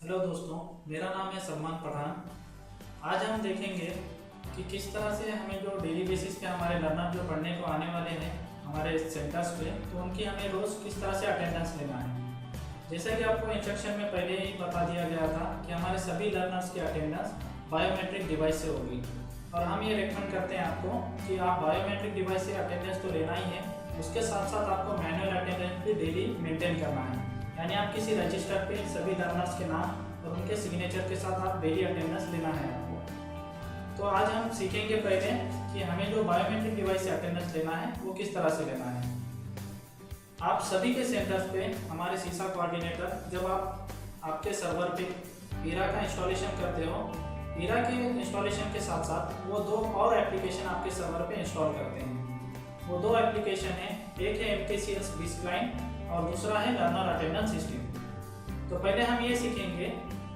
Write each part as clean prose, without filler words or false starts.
Hello दोस्तों, मेरा नाम है सलमान पठान। आज हम देखेंगे कि किस तरह से हमें जो डेली बेसिस पे हमारे लर्नर जो पढ़ने को आने वाले हैं हमारे सेंटर्स पे, तो उनकी हमें रोज़ किस तरह से अटेंडेंस लेना है। जैसा कि आपको इंस्ट्रक्शन में पहले ही बता दिया गया था कि हमारे सभी लर्नर्स की अटेंडेंस बायोमेट्रिक डिवाइस से होगी, और हम ये रिकमेंड करते हैं आपको कि आप बायोमेट्रिक डिवाइस से अटेंडेंस तो लेना ही है, उसके साथ साथ आपको मैनुअल अटेंडेंस भी डेली मेंटेन करना है। यानी आप किसी रजिस्टर पे सभी लर्नर्स के नाम और उनके सिग्नेचर के साथ आप डेली अटेंडेंस लेना है आपको। तो आज हम सीखेंगे पहले कि हमें जो बायोमेट्रिक डिवाइस से अटेंडेंस लेना है वो किस तरह से लेना है। आप सभी के सेंटर्स पे हमारे सीसा कोऑर्डिनेटर जब आप आपके सर्वर पे ईरा का इंस्टॉलेशन करते हो, ईरा के इंस्टॉलेशन के साथ साथ वो दो और एप्लीकेशन आपके सर्वर पे इंस्टॉल करते हैं। वो दो एप्लीकेशन है, एक है MKCS BIS क्लाइंट और दूसरा है लर्नर अटेंडेंस सिस्टम। तो पहले हम ये सीखेंगे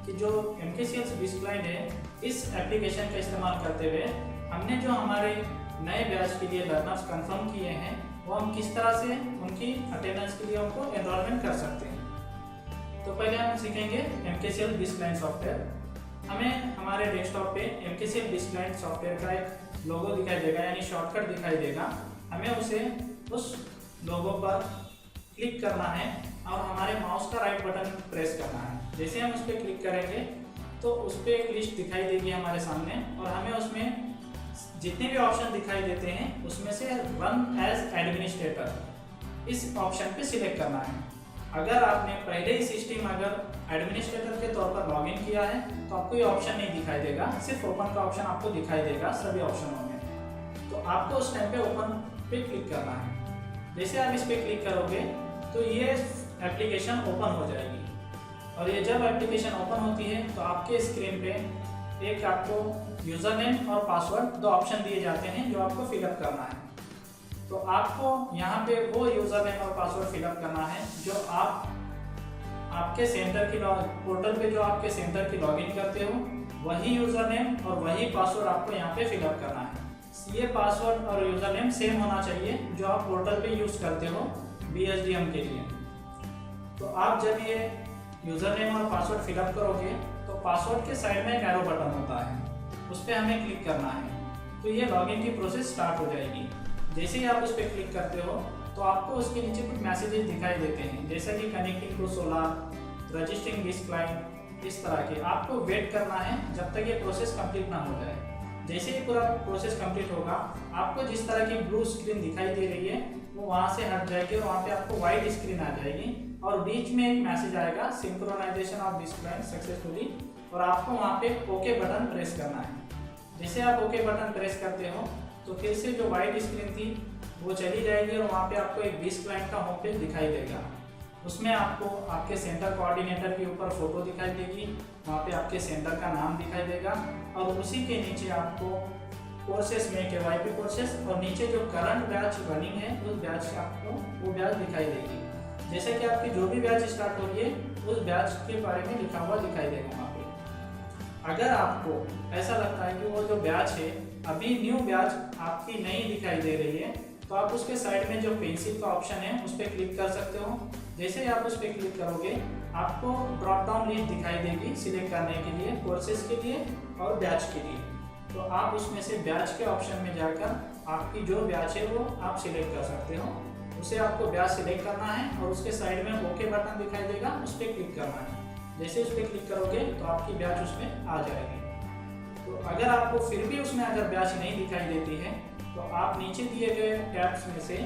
कि जो MKCS BIS क्लाइंट है, इस एप्लीकेशन का इस्तेमाल करते हुए हमने जो हमारे नए बैच के लिए लर्नर्स कंफर्म किए हैं वो हम किस तरह से उनकी अटेंडेंस के लिए उनको एनरोलमेंट कर सकते हैं। तो पहले हम सीखेंगे MKCS BIS क्लाइंट सॉफ्टवेयर। हमें हमारे डेस्कटॉप पे MKCS BIS क्लाइंट सॉफ्टवेयर का एक लोगो दिखाई देगा, यानी शॉर्टकट दिखाई देगा। हमें उस लोगो पर क्लिक करना है और हमारे माउस का राइट बटन प्रेस करना है। जैसे हम उस पर क्लिक करेंगे तो उस पर एक लिस्ट दिखाई देगी हमारे सामने, और हमें उसमें जितने भी ऑप्शन दिखाई देते हैं उसमें से रन एज एडमिनिस्ट्रेटर इस ऑप्शन पे सिलेक्ट करना है। अगर आपने पहले ही सिस्टम अगर एडमिनिस्ट्रेटर के तौर पर लॉगिन किया है तो आपको ये ऑप्शन नहीं दिखाई देगा, सिर्फ ओपन का ऑप्शन आपको दिखाई देगा सभी ऑप्शनों में। तो आपको उस टाइम पे ओपन पे क्लिक करना है। जैसे आप इस पे क्लिक करोगे तो ये एप्लीकेशन ओपन हो जाएगी, और ये जब एप्लीकेशन ओपन होती है तो आपके स्क्रीन पे एक आपको यूज़र नेम और पासवर्ड दो ऑप्शन दिए जाते हैं जो आपको फिलअप करना है। तो आपको यहाँ पे वो यूज़र नेम और पासवर्ड फिलअप करना है जो आपके सेंटर की पोर्टल पे जो आपके सेंटर की लॉगिन करते हो, वही यूज़र नेम और वही पासवर्ड आपको यहाँ पे फिलअप करना है। ये पासवर्ड और यूज़र नेम सेम होना चाहिए जो आप पोर्टल पे यूज़ करते हो BSDM के लिए। तो आप जब ये यूज़र नेम और पासवर्ड फिलअप करोगे तो पासवर्ड के साइड में एक एरो बटन होता है, उस पर हमें क्लिक करना है। तो ये लॉगिन की प्रोसेस स्टार्ट हो जाएगी। जैसे ही आप उस पर क्लिक करते हो तो आपको उसके नीचे कुछ मैसेजेस दिखाई देते हैं, जैसे कि connecting to solar, registering BIS client, इस तरह के। आपको वेट करना है जब तक ये प्रोसेस कंप्लीट ना हो जाए। जैसे ही पूरा प्रोसेस कंप्लीट होगा आपको जिस तरह की ब्लू स्क्रीन दिखाई दे रही है वो वहाँ से हट जाएगी और वहाँ पे आपको व्हाइट स्क्रीन आ जाएगी, और बीच में एक मैसेज आएगा synchronisation of BIS client successfully, और आपको वहाँ पे ओके बटन प्रेस करना है। जैसे आप ओके बटन प्रेस करते हो तो फिर से जो व्हाइट स्क्रीन थी वो चली जाएगी और वहाँ पे आपको एक BIS क्लाइंट का होम पेज दिखाई देगा। उसमें आपको आपके सेंटर कोऑर्डिनेटर के ऊपर फोटो दिखाई देगी, वहाँ पे आपके सेंटर का नाम दिखाई देगा, और उसी के नीचे आपको कोर्सेस में KYP कोर्सेस और नीचे जो करंट बैच रनिंग है उस बैच से आपको वो बैच दिखाई देगी। जैसे कि आपकी जो भी बैच स्टार्ट हो रही है उस बैच के बारे में लिखा हुआ दिखाई देगा वहाँ पे। अगर आपको ऐसा लगता है कि वो जो बैच है अभी न्यू बैच आपकी नहीं दिखाई दे रही है तो आप उसके साइड में जो पेंसिल का ऑप्शन है उस पर क्लिक कर सकते हो। जैसे ही आप उस पर क्लिक करोगे आपको ड्रॉप डाउन लिस्ट दिखाई देगी सिलेक्ट करने के लिए, कोर्सेज के लिए और बैच के लिए। तो आप उसमें से बैच के ऑप्शन में जाकर आपकी जो बैच है वो आप सिलेक्ट कर सकते हो। उसे आपको बैच सिलेक्ट करना है और उसके साइड में ओके बटन दिखाई देगा, उस पर क्लिक करना है। जैसे उस पर क्लिक करोगे तो आपकी बैच उसमें आ जाएगी। तो अगर आपको फिर भी उसमें अगर बैच नहीं दिखाई देती है तो आप नीचे दिए गए टैब्स में से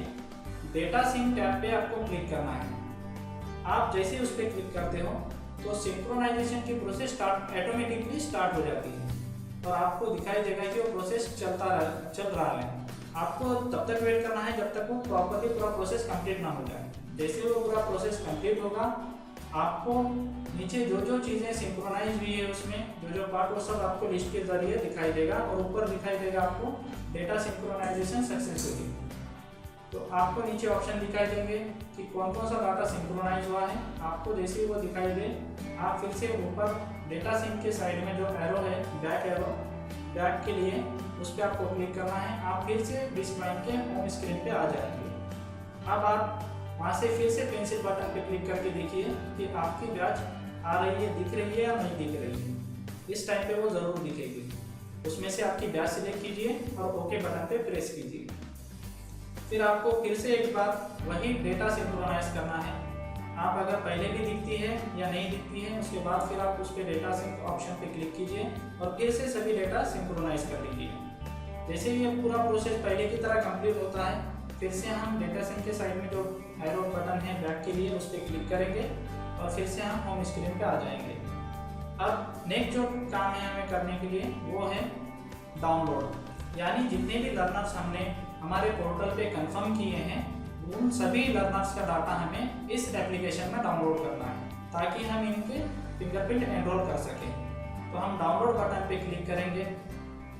डेटा सिंक टैब पे आपको क्लिक करना है। आप जैसे उस पर क्लिक करते हो तो सिंक्रोनाइजेशन की प्रोसेस ऑटोमेटिकली स्टार्ट हो जाती है, और आपको दिखाई देगा कि वो प्रोसेस चल रहा है। आपको तब तक वेट करना है जब तक वो प्रॉपरली पूरा प्रोसेस कंप्लीट ना हो जाए। जैसे वो पूरा प्रोसेस कंप्लीट होगा आपको नीचे जो जो चीज़ें सिंक्रोनाइज हुई है उसमें जो पार्ट वो सब आपको लिस्ट के जरिए दिखाई देगा, और ऊपर दिखाई देगा आपको डेटा सिंक्रोनाइजेशन सक्सेसफुली। तो आपको नीचे ऑप्शन दिखाई देंगे कि कौन कौन सा डाटा सिंक्रोनाइज हुआ है। आपको जैसे ही वो दिखाई दे आप फिर से ऊपर डेटा सिंक के साइड में जो एरो है बैक एरो, बैक के लिए उस पर आपको क्लिक करना है। आप फिर से BIS क्लाइंट के होम स्क्रीन पे आ जाएंगे। अब आप वहाँ से फिर से पेंसिल बटन पे क्लिक करके देखिए कि आपकी बैच आ रही है, दिख रही है या नहीं दिख रही है। इस टाइम पे वो ज़रूर दिखेगी। उसमें से आपकी बैच सिलेक्ट कीजिए और ओके बटन पे प्रेस कीजिए। फिर आपको फिर से एक बार वही डेटा सिंक्रोनाइज करना है। आप अगर पहले भी दिखती है या नहीं दिखती है, उसके बाद फिर आप उस पर डेटा सिंक ऑप्शन पे क्लिक कीजिए और फिर से सभी डेटा सिंक्रोनाइज कर लीजिए। जैसे ही ये पूरा प्रोसेस पहले की तरह कंप्लीट होता है, फिर से हम डेटा सिंक के साइड में जो एरो बटन है बैक के लिए, उस पर क्लिक करेंगे और फिर से हम होम स्क्रीन पे आ जाएंगे। अब नेक्स्ट जो काम है हमें करने के लिए वो है डाउनलोड, यानी जितने भी लर्नर्स हमने हमारे पोर्टल पे कंफर्म किए हैं उन सभी लर्नर्स का डाटा हमें इस एप्लीकेशन में डाउनलोड करना है ताकि हम इनके फिंगरप्रिंट एनरोल कर सकें। तो हम डाउनलोड बटन पे क्लिक करेंगे।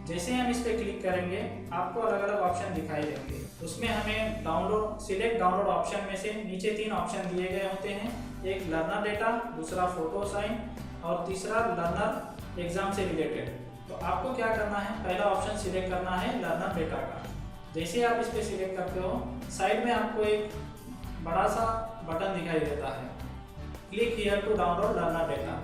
जैसे हम इस पे क्लिक करेंगे आपको अलग अलग ऑप्शन दिखाई देंगे। उसमें हमें सिलेक्ट डाउनलोड ऑप्शन में से नीचे 3 ऑप्शन दिए गए होते हैं, एक लर्नर डेटा, दूसरा फोटो साइन और तीसरा लर्नर एग्जाम से रिलेटेड। तो आपको क्या करना है, पहला ऑप्शन सिलेक्ट करना है लर्नर डेटा का। जैसे आप इस पे सिलेक्ट करते हो, साइड में आपको एक बड़ा सा बटन दिखाई देता है, click here to download learner data.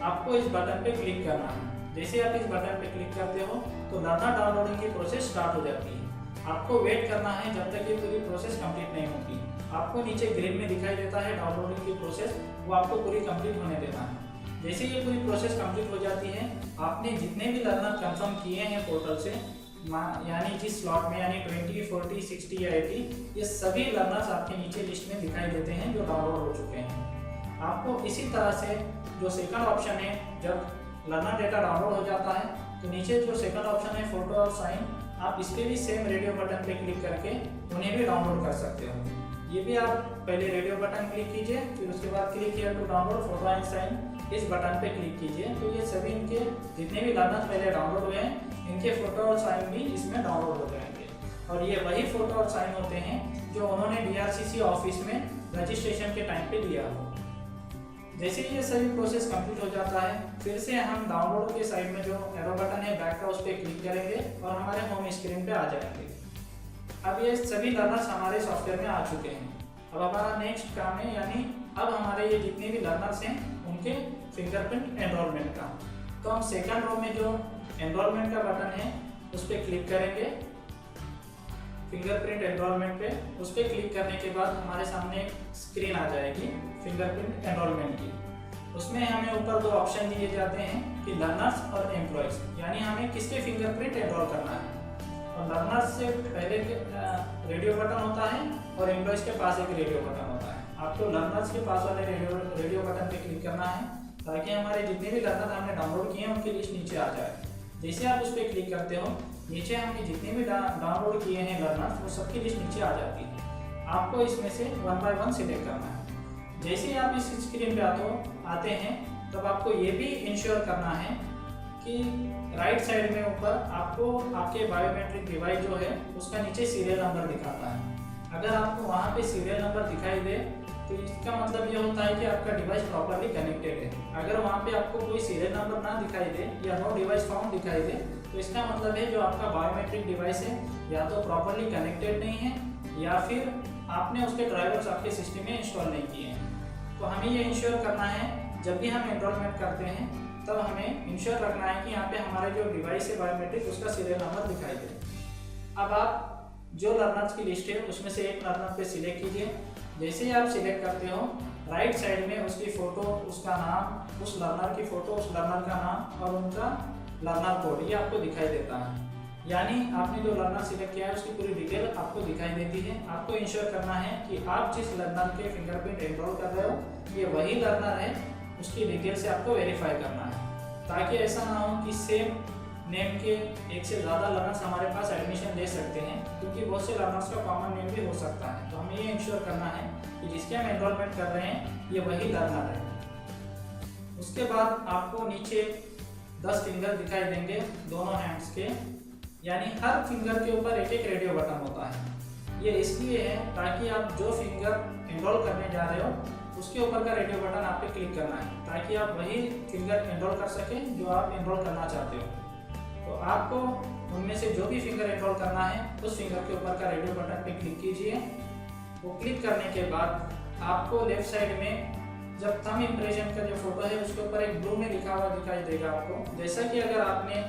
आपको इस बटन पे क्लिक करना है। जैसे आप इस बटन पे क्लिक करते हो तो लर्नर डाउनलोडिंग की प्रोसेस स्टार्ट हो जाती है। आपको वेट करना है जब तक ये पूरी प्रोसेस कंप्लीट नहीं होती। आपको नीचे ग्रीन में दिखाई देता है डाउनलोडिंग की प्रोसेस, वो आपको पूरी कंप्लीट होने देना है। जैसे ये पूरी प्रोसेस कंप्लीट हो जाती है, आपने जितने भी लर्नर कंफर्म किए हैं पोर्टल से, यानी जिस स्लॉट में, यानी 20, 40, 60 या 80, ये सभी लर्नर्स आपके नीचे लिस्ट में दिखाई देते हैं जो डाउनलोड हो चुके हैं। आपको इसी तरह से जो सेकंड ऑप्शन है, जब लर्नर डेटा डाउनलोड हो जाता है तो नीचे जो सेकंड ऑप्शन है फोटो और साइन, आप इस पर भी सेम रेडियो बटन पे क्लिक करके उन्हें भी डाउनलोड कर सकते हो। ये भी आप पहले रेडियो बटन क्लिक कीजिए, फिर उसके बाद click here to download photo and sign, इस बटन पे क्लिक कीजिए। तो ये सभी इनके जितने भी लर्नर्स पहले डाउनलोड हुए हैं, इनके फोटो और साइन भी इसमें डाउनलोड हो जाएंगे। और ये वही फोटो और साइन होते हैं जो उन्होंने DRCC ऑफिस में रजिस्ट्रेशन के टाइम पे दिया हो। जैसे ये सभी प्रोसेस कंप्लीट हो जाता है, फिर से हम डाउनलोड के साइड में जो एरो बटन है बैक का, उस पर क्लिक करेंगे और हमारे होम स्क्रीन पे आ जाएंगे। अब ये सभी लर्नर्स हमारे सॉफ्टवेयर में आ चुके हैं। अब हमारा नेक्स्ट काम है, यानी अब हमारे ये जितने भी लर्नर्स हैं उनके फिंगरप्रिंट एनरोलमेंट का। तो हम सेकंड रो में जो एनरोलमेंट का बटन है उस पर क्लिक करेंगे, फिंगरप्रिंट एनरोलमेंट पे। उस पर क्लिक करने के बाद हमारे सामने एक स्क्रीन आ जाएगी फिंगरप्रिंट एनरोलमेंट की। उसमें हमें ऊपर 2 ऑप्शन दिए जाते हैं कि लर्नर्स और एम्प्लॉयज, यानी हमें किसके फिंगरप्रिंट एनरोल करना है। और लर्नर्स से पहले रेडियो बटन होता है और एम्प्लॉयज के पास एक रेडियो बटन होता है। आपको लर्नर्स के पास वाले रेडियो बटन पे क्लिक करना है ताकि हमारे जितने भी लर्नर हमने डाउनलोड किए हैं उनकी लिस्ट नीचे आ जाए। जैसे आप उस पर क्लिक करते हो, नीचे हमने जितने भी डाउनलोड किए हैं लर्नर्स, वो सबकी लिस्ट नीचे आ जाती है। आपको इसमें से 1 बाय 1 सिलेक्ट करना है। जैसे ही आप इस स्क्रीन पे आते हैं, तब आपको ये भी इंश्योर करना है कि राइट साइड में ऊपर आपको आपके बायोमेट्रिक डिवाइस जो है उसका नीचे सीरियल नंबर दिखाता है। अगर आपको वहाँ पे सीरियल नंबर दिखाई दे तो इसका मतलब ये होता है कि आपका डिवाइस प्रॉपरली कनेक्टेड है। अगर वहाँ पे आपको कोई सीरियल नंबर ना दिखाई दे या नो डिवाइस फाउंड दिखाई दे, तो इसका मतलब है जो आपका बायोमेट्रिक डिवाइस है या तो प्रॉपरली कनेक्टेड नहीं है या फिर आपने उसके ड्राइवर्स आपके सिस्टम में इंस्टॉल नहीं किए हैं। तो हमें ये इंश्योर करना है, जब भी हम एनरोलमेंट करते हैं तब हमें इंश्योर रखना है कि यहाँ पे हमारे जो डिवाइस है बायोमेट्रिक, उसका सीरियल नंबर दिखाई दे। अब आप जो लर्नर्स की लिस्ट है उसमें से एक लर्नर पे सिलेक्ट कीजिए। जैसे ही आप सिलेक्ट करते हो, राइट साइड में उसकी फ़ोटो, उसका नाम, उस लर्नर की फ़ोटो, उस लर्नर का नाम और उनका लर्नर कोड, ये आपको दिखाई देता है। यानी आपने जो लर्नर सिलेक्ट किया है उसकी पूरी डिटेल आपको दिखाई देती है। आपको इंश्योर करना है कि आप जिस लर्नर के फिंगरप्रिंट एनरोल कर रहे हो ये वही लर्नर है, उसकी डिटेल से आपको वेरीफाई करना है, ताकि ऐसा ना हो कि सेम नेम के एक से ज़्यादा लर्नर्स हमारे पास एडमिशन ले सकते हैं, क्योंकि बहुत से लर्नर्स का कॉमन नेम भी हो सकता है। तो हमें ये इंश्योर करना है कि जिसके हम एनरोलमेंट कर रहे हैं ये वही लर्नर है। उसके बाद आपको नीचे 10 फिंगर दिखाई देंगे दोनों हैंड्स के, यानी हर फिंगर के ऊपर एक एक रेडियो बटन होता है। ये इसलिए है ताकि आप जो फिंगर एनरोल करने जा रहे हो उसके ऊपर का रेडियो बटन आप पे क्लिक करना है, ताकि आप वही फिंगर एनरोल कर सकें जो आप एनरोल करना चाहते हो। तो आपको उनमें से जो भी फिंगर एनरोल करना है उस फिंगर के ऊपर का रेडियो बटन पे क्लिक कीजिए। वो क्लिक करने के बाद आपको लेफ्ट साइड में जब थंब इम्प्रेशन का जो फोटो है उसके ऊपर एक ब्लू में लिखा हुआ दिखाई देगा आपको। जैसा कि अगर आपने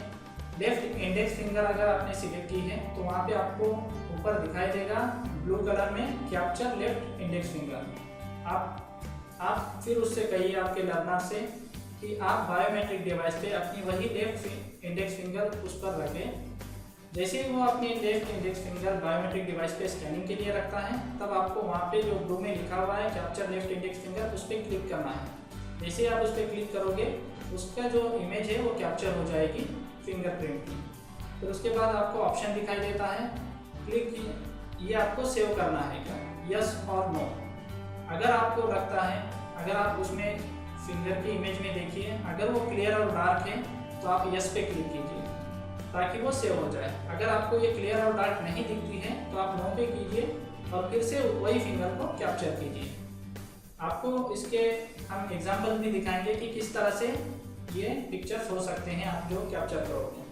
लेफ्ट इंडेक्स फिंगर अगर आपने सिलेक्ट की है तो वहाँ पे आपको ऊपर दिखाई देगा ब्लू कलर में कैप्चर लेफ्ट इंडेक्स फिंगर। आप फिर उससे कहिए आपके लर्नर से कि आप बायोमेट्रिक डिवाइस पे अपनी वही लेफ्ट इंडेक्स फिंगर उस पर रखें। जैसे ही वो अपनी left index finger biometric device पे स्कैनिंग के लिए रखता है तब आपको वहाँ पे जो ब्लू में लिखा हुआ है कैप्चर लेफ्ट इंडेक्स फिंगर उस पर क्लिक करना है। जैसे आप उस पर क्लिक करोगे उसका जो इमेज है वो कैप्चर हो जाएगी फिंगरप्रिंट की। फिर उसके बाद आपको ऑप्शन दिखाई देता है क्लिक, ये आपको सेव करना है क्या, यस और नो। अगर आपको लगता है, अगर आप उसमें फिंगर की इमेज में देखिए अगर वो क्लियर और डार्क है तो आप यस पे क्लिक कीजिए ताकि वो सेव हो जाए। अगर आपको ये क्लियर और डार्क नहीं दिखती है तो आप नो पे कीजिए और फिर से वही फिंगर को कैप्चर कीजिए। आपको इसके हम एग्जांपल भी दिखाएंगे कि किस तरह से ये पिक्चर्स हो सकते हैं आप जो कैप्चर करोगे।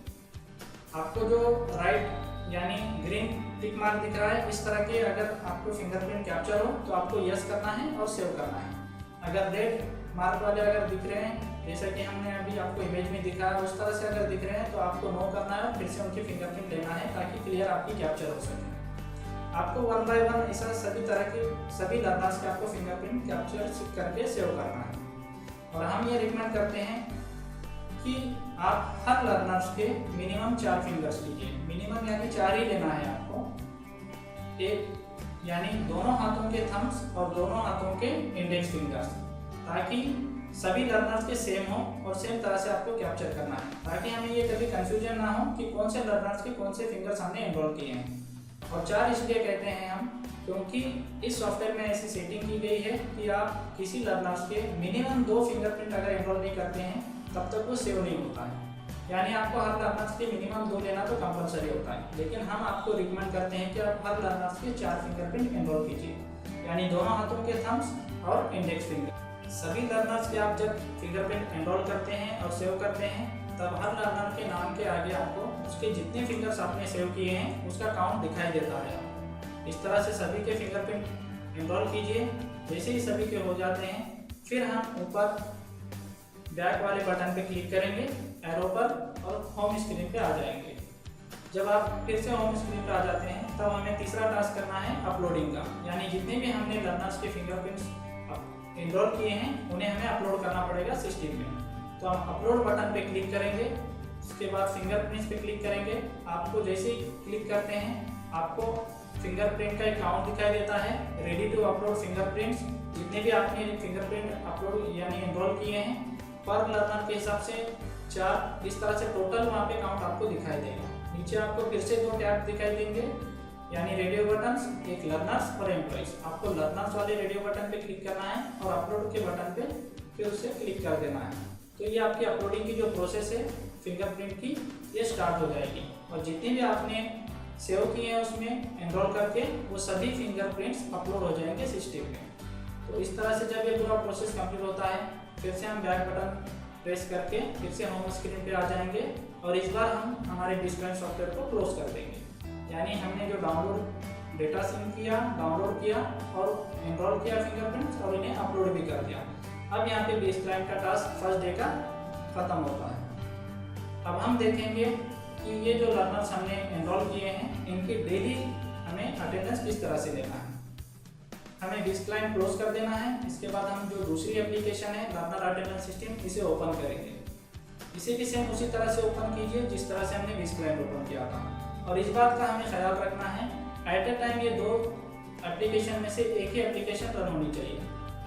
आपको जो राइट यानी ग्रीन टिक मार्क दिख रहा है इस तरह के अगर आपको फिंगरप्रिंट कैप्चर हो तो आपको यस करना है और सेव करना है। अगर रेड मार्क वाले अगर दिख रहे हैं जैसा कि हमने अभी आपको इमेज में दिखा है उस तरह से अगर दिख रहे हैं तो आपको नो करना है और फिर से उनकी फिंगरप्रिंट लेना है ताकि क्लियर आपकी कैप्चर हो सके। आपको 1 बाय 1 ऐसा सभी तरह के सभी लर्नर्स के आपको फिंगरप्रिंट कैप्चर करके सेव करना है। और हम ये रिकमेंड करते हैं कि आप हर लर्नर्स के मिनिमम 4 फिंगर्स लीजिए। मिनिमम यानी 4 ही लेना है आपको, एक यानी दोनों हाथों के थम्स और दोनों हाथों के इंडेक्स फिंगर्स, ताकि सभी लर्नर्स के सेम हो और सेम तरह से आपको कैप्चर करना है ताकि हमें ये कभी कंफ्यूजन ना हो कि कौन से लर्नर्स के कौन से फिंगर्स हमने एनरोल किए हैं। और 4 इसलिए कहते हैं हम क्योंकि इस सॉफ्टवेयर में ऐसी सेटिंग की गई है कि आप किसी लर्नर्स के मिनिमम 2 फिंगरप्रिंट अगर एनरोल नहीं करते हैं तब तक वो सेव नहीं होता है। यानी आपको हर लर्नर्स के मिनिमम 2 लेना तो कंपलसरी होता है, लेकिन हम आपको रिकमेंड करते हैं कि आप हर लर्नर्स के 4 फिंगरप्रिंट एनरोल कीजिए, यानी दोनों हाथों के थम्स और इंडेक्स फिंगर। सभी लर्नर्स के आप जब फिंगरप्रिंट एनरोल करते हैं और सेव करते हैं तब हर लर्नर के नाम के आगे आपको उसके जितने फिंगर्स आपने सेव किए हैं उसका काउंट दिखाई देता है। इस तरह से सभी के फिंगरप्रिंट एनरोल कीजिए। जैसे ही सभी के हो जाते हैं फिर हम ऊपर बैक वाले बटन पे क्लिक करेंगे एरो पर और होम स्क्रीन पे आ जाएंगे। जब आप फिर से होम स्क्रीन पे आ जाते हैं तब हमें तीसरा टास्क करना है अपलोडिंग का, यानी जितने भी हमने लर्नर्स के फिंगरप्रिंट्स एनरोल किए हैं उन्हें हमें अपलोड करना पड़ेगा सिस्टम में। तो हम अपलोड बटन पे क्लिक करेंगे, उसके बाद फिंगरप्रिंट्स पे क्लिक करेंगे। आपको जैसे ही क्लिक करते हैं आपको फिंगरप्रिंट का एक काउंट दिखाई देता है, रेडी टू अपलोड फिंगरप्रिंट्स। जितने भी आपने फिंगरप्रिंट अपलोड यानी एनरोल किए हैं पर लर्नर के हिसाब से 4, इस तरह से टोटल वहाँ पे काउंट आपको दिखाई देगा। नीचे आपको फिर से 2 टैब दिखाई देंगे, यानी रेडियो बटन्स, एक लर्नर्स और एम्प्लॉइज। आपको लर्नर्स वाले रेडियो बटन पे क्लिक करना है और अपलोड के बटन पे फिर उससे क्लिक कर देना है। तो ये आपकी अपलोडिंग की जो प्रोसेस है फिंगरप्रिंट की ये स्टार्ट हो जाएगी और जितने भी आपने सेव किए हैं उसमें एनरोल करके वो सभी फिंगरप्रिंट्स अपलोड हो जाएंगे सिस्टम में। तो इस तरह से जब ये पूरा प्रोसेस कंप्लीट होता है फिर से हम बैक बटन प्रेस करके फिर से होम स्क्रीन पे आ जाएंगे और इस बार हम हमारे डिस्प्ले सॉफ्टवेयर को क्लोज कर देंगे। यानी हमने जो डाउनलोड डेटा सिंक किया, डाउनलोड किया और एनरोल किया फिंगरप्रिंट्स और इन्हें अपलोड भी कर दिया। अब यहाँ पे बेसलाइन का टास्क फर्स्ट डे का खत्म होता है। अब हम देखेंगे कि ये जो लर्नर्स हमने एनरोल किए हैं इनकी डेली हमें अटेंडेंस किस तरह से लेना है। हमें बेसलाइन क्लोज कर देना है। इसके बाद हम जो दूसरी एप्लीकेशन है लर्नर अटेंडेंस सिस्टम, इसे ओपन करेंगे। इसे भी सेम उसी तरह से ओपन कीजिए जिस तरह से हमने बेसलाइन ओपन किया था। और इस बात का हमें ख्याल रखना है एट ए टाइम ये 2 एप्लीकेशन में से एक ही एप्लीकेशन रन होनी चाहिए,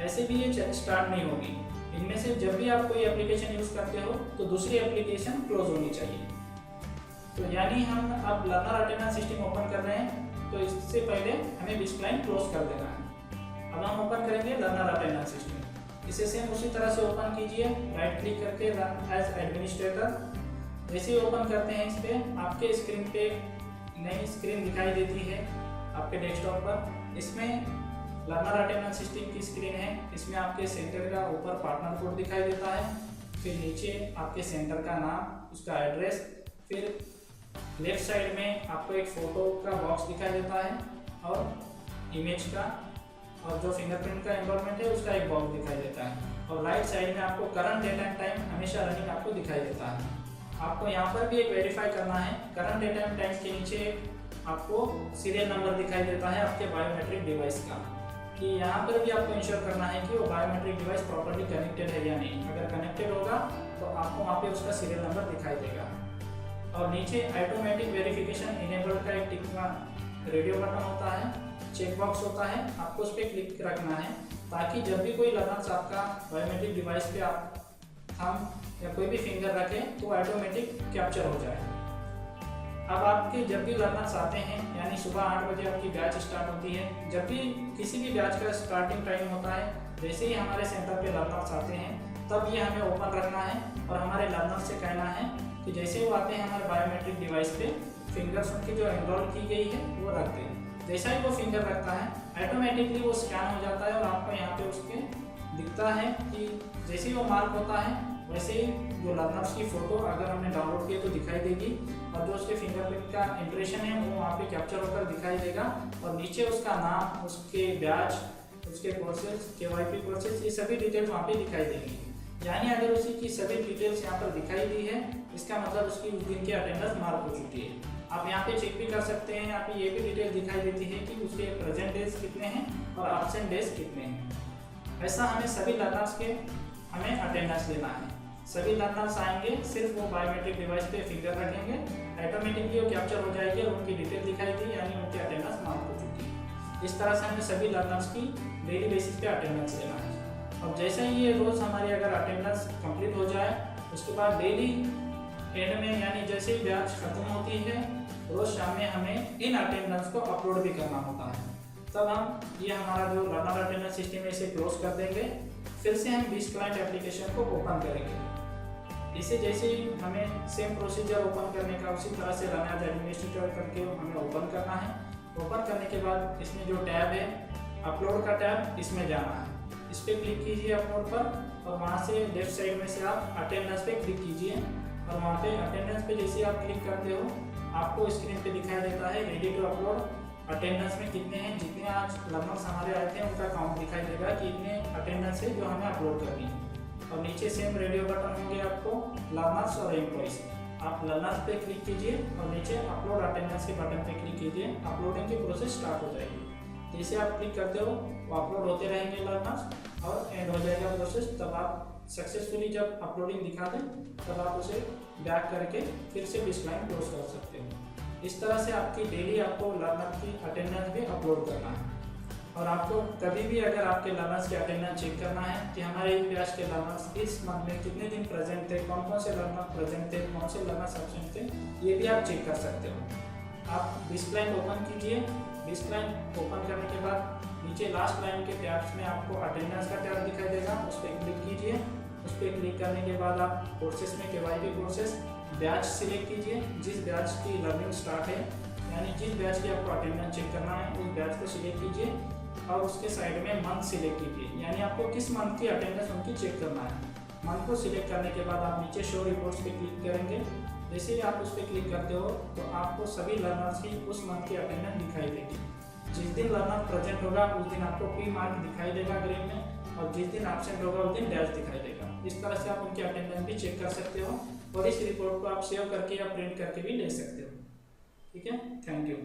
ऐसे भी ये स्टार्ट नहीं होगी। इनमें से जब भी आप कोई एप्लीकेशन यूज करते हो तो दूसरी एप्लीकेशन क्लोज होनी चाहिए। तो यानी हम अब लर्नर अटेंडेंस सिस्टम ओपन कर रहे हैं तो इससे पहले हमें बेसलाइन क्लोज कर देना है। अब हम ओपन करेंगे लर्नर अटेंडेंस सिस्टम। इसे सेम उसी तरह से ओपन कीजिए, राइट क्लिक करके रन एज एडमिनिस्ट्रेटर। जैसे ही ओपन करते हैं इस पर आपके स्क्रीन पे नई स्क्रीन दिखाई देती है आपके डेस्कटॉप पर। इसमें लर्नर अटेंडेंस सिस्टम की स्क्रीन है। इसमें आपके सेंटर का ऊपर पार्टनर कोड दिखाई देता है, फिर नीचे आपके सेंटर का नाम, उसका एड्रेस, फिर लेफ्ट साइड में आपको एक फ़ोटो का बॉक्स दिखाई देता है और इमेज का और जो फिंगरप्रिंट का एनरोलमेंट है उसका एक बॉक्स दिखाई देता है। और राइट साइड में आपको करंट डेट एंड टाइम हमेशा रनिंग आपको दिखाई देता है। आपको यहाँ पर भी एक वेरीफाई करना है, करंट डेट एंड टाइम के नीचे आपको सीरियल नंबर दिखाई देता है आपके बायोमेट्रिक डिवाइस का, कि यहाँ पर भी आपको इंश्योर करना है कि वो बायोमेट्रिक डिवाइस प्रॉपर्ली कनेक्टेड है या नहीं। अगर कनेक्टेड होगा तो आपको वहाँ पे उसका सीरियल नंबर दिखाई देगा। और नीचे ऑटोमेटिक वेरिफिकेशन इनेबल्ड का एक टिक का रेडियो बटन होता है, चेक बॉक्स होता है, आपको उस पर क्लिक रखना है ताकि जब भी कोई लर्नर्स आपका बायोमेट्रिक डिवाइस पे आप थंब या कोई भी फिंगर रखे तो ऑटोमेटिक कैप्चर हो जाए। अब आपके जब भी लर्नर्स आते हैं, यानी सुबह 8 बजे आपकी बैच स्टार्ट होती है, जब भी किसी भी बैच का स्टार्टिंग टाइम होता है, जैसे ही हमारे सेंटर पे लर्नर्स आते हैं तब ये हमें ओपन रखना है और हमारे लर्नर्स से कहना है कि जैसे वो आते हैं हमारे बायोमेट्रिक डिवाइस पे फिंगर्स उनकी जो एनरोल की गई है वो रख दें। जैसा ही वो फिंगर रखता है ऑटोमेटिकली वो स्कैन हो जाता है और आपको यहाँ पे उसके दिखता है कि जैसे ही वो मार्क होता है वैसे ही जो लर्नर्स की फ़ोटो अगर हमने डाउनलोड की तो दिखाई देगी और जो उसके फिंगरप्रिंट का इंप्रेशन है वो वहाँ पे कैप्चर होकर दिखाई देगा और नीचे उसका नाम, उसके बैच, उसके कोर्सेज, KYP कोर्सेज, ये सभी डिटेल्स वहाँ पे दिखाई देंगी। यानी अगर उसी की सभी डिटेल्स यहाँ पर दिखाई दी है इसका मतलब उसकी उस दिन की अटेंडेंस मार्क हो चुकी है। आप यहाँ पे चेक भी कर सकते हैं, यहाँ पे ये भी डिटेल दिखाई देती है कि उसके प्रेजेंट डेज कितने हैं और एब्सेंट डेज कितने हैं। ऐसा हमें सभी लर्नर्स के हमें अटेंडेंस लेना है। सभी लर्नर्स आएंगे, सिर्फ वो बायोमेट्रिक डिवाइस पे फिंगर रखेंगे, ऑटोमेटिकली वो कैप्चर हो जाएगी और उनकी डिटेल दिखाई दी, यानी उनकी अटेंडेंस मार्क हो चुकी है। इस तरह से हमें सभी लर्नर्स की डेली बेसिस पे अटेंडेंस लेना है। और जैसे ही ये रोज़ हमारी अगर अटेंडेंस कंप्लीट हो जाए उसके बाद डेली एंड में, यानी जैसे ही बैच खत्म होती है, रोज़ शाम में हमें इन अटेंडेंस को अपलोड भी करना होता है। तब हम ये हमारा जो लर्नर अटेंडेंस सिस्टम है इसे क्लोज कर देंगे, फिर से हम बीस क्लाइंट एप्लीकेशन को ओपन करेंगे। इसे जैसे ही हमें सेम प्रोसीजर ओपन करने का उसी तरह से रन एज एडमिनिस्ट्रेटर करके हमें ओपन करना है। ओपन करने के बाद इसमें जो टैब है अपलोड का टैब, इसमें जाना है, इस पर क्लिक कीजिए अपलोड पर और वहाँ से लेफ्ट साइड में से आप अटेंडेंस पे क्लिक कीजिए और वहाँ पे अटेंडेंस पे जैसे आप क्लिक करते हो आपको स्क्रीन पे दिखाई देता है रेडी टू अपलोड। अटेंडेंस में कितने हैं, जितने आज लर्नर्स हमारे आए थे उनका काउंट दिखाई देगा कि इतने अटेंडेंस है जो हमें अपलोड करनी है। और नीचे सेम रेडियो बटन होंगे आपको लर्नर्स और एम्प्लॉइज। आप लर्नर्स पे क्लिक कीजिए और नीचे अपलोड अटेंडेंस के बटन पे क्लिक कीजिए, अपलोडिंग की प्रोसेस स्टार्ट हो जाएगी। जैसे आप क्लिक करते हो वो अपलोड होते रहेंगे लर्नर्स और एंड हो जाएगा प्रोसेस। तब आप सक्सेसफुली जब अपलोडिंग दिखा दें तब आप उसे बैक करके फिर से डिस्क्लाइन क्लोज कर सकते हो। इस तरह से आपकी डेली आपको लर्नर की अटेंडेंस भी अपलोड करना है। और आपको कभी भी अगर आपके लर्नर्स की अटेंडेंस चेक करना है कि हमारे बैच के लर्नर्स इस मंथ में कितने दिन प्रेजेंट थे, कौन कौन से लर्नर प्रेजेंट थे, कौन से लर्नर्स एब्सेंट थे, ये भी आप चेक कर सकते हो। आप डिस्क्लाइन ओपन कीजिए, डिस्क्लाइन ओपन करने के बाद नीचे लास्ट लाइन के टैब्स में आपको अटेंडेंस का टैब दिखाई देगा, उस पर क्लिक कीजिए। उस पर क्लिक करने के बाद आप कोर्सेज में KYP कोर्सेज बैच सिलेक्ट कीजिए, जिस बैच की लर्निंग स्टार्ट है, यानी जिस बैच की आपको अटेंडेंस चेक करना है उस बैच को सिलेक्ट कीजिए और उसके साइड में मंथ सिलेक्ट कीजिए, यानी आपको किस मंथ की अटेंडेंस उनकी चेक करना है। मंथ को सिलेक्ट करने के बाद आप नीचे शो रिपोर्ट्स पे क्लिक करेंगे। जैसे ही आप उस पर क्लिक करते हो तो आपको सभी लर्नर्स की उस मंथ की अटेंडेंस दिखाई देगी। जिस दिन लर्नर प्रेजेंट होगा उस दिन आपको P मार्क दिखाई देगा ग्रीन में और जिस दिन एब्सेंट होगा उस दिन डैश दिखाई देगा। इस तरह से आप उनकी अटेंडेंस भी चेक कर सकते हो और इस रिपोर्ट को आप सेव करके या प्रिंट करके भी ले सकते हो। ठीक है, थैंक यू।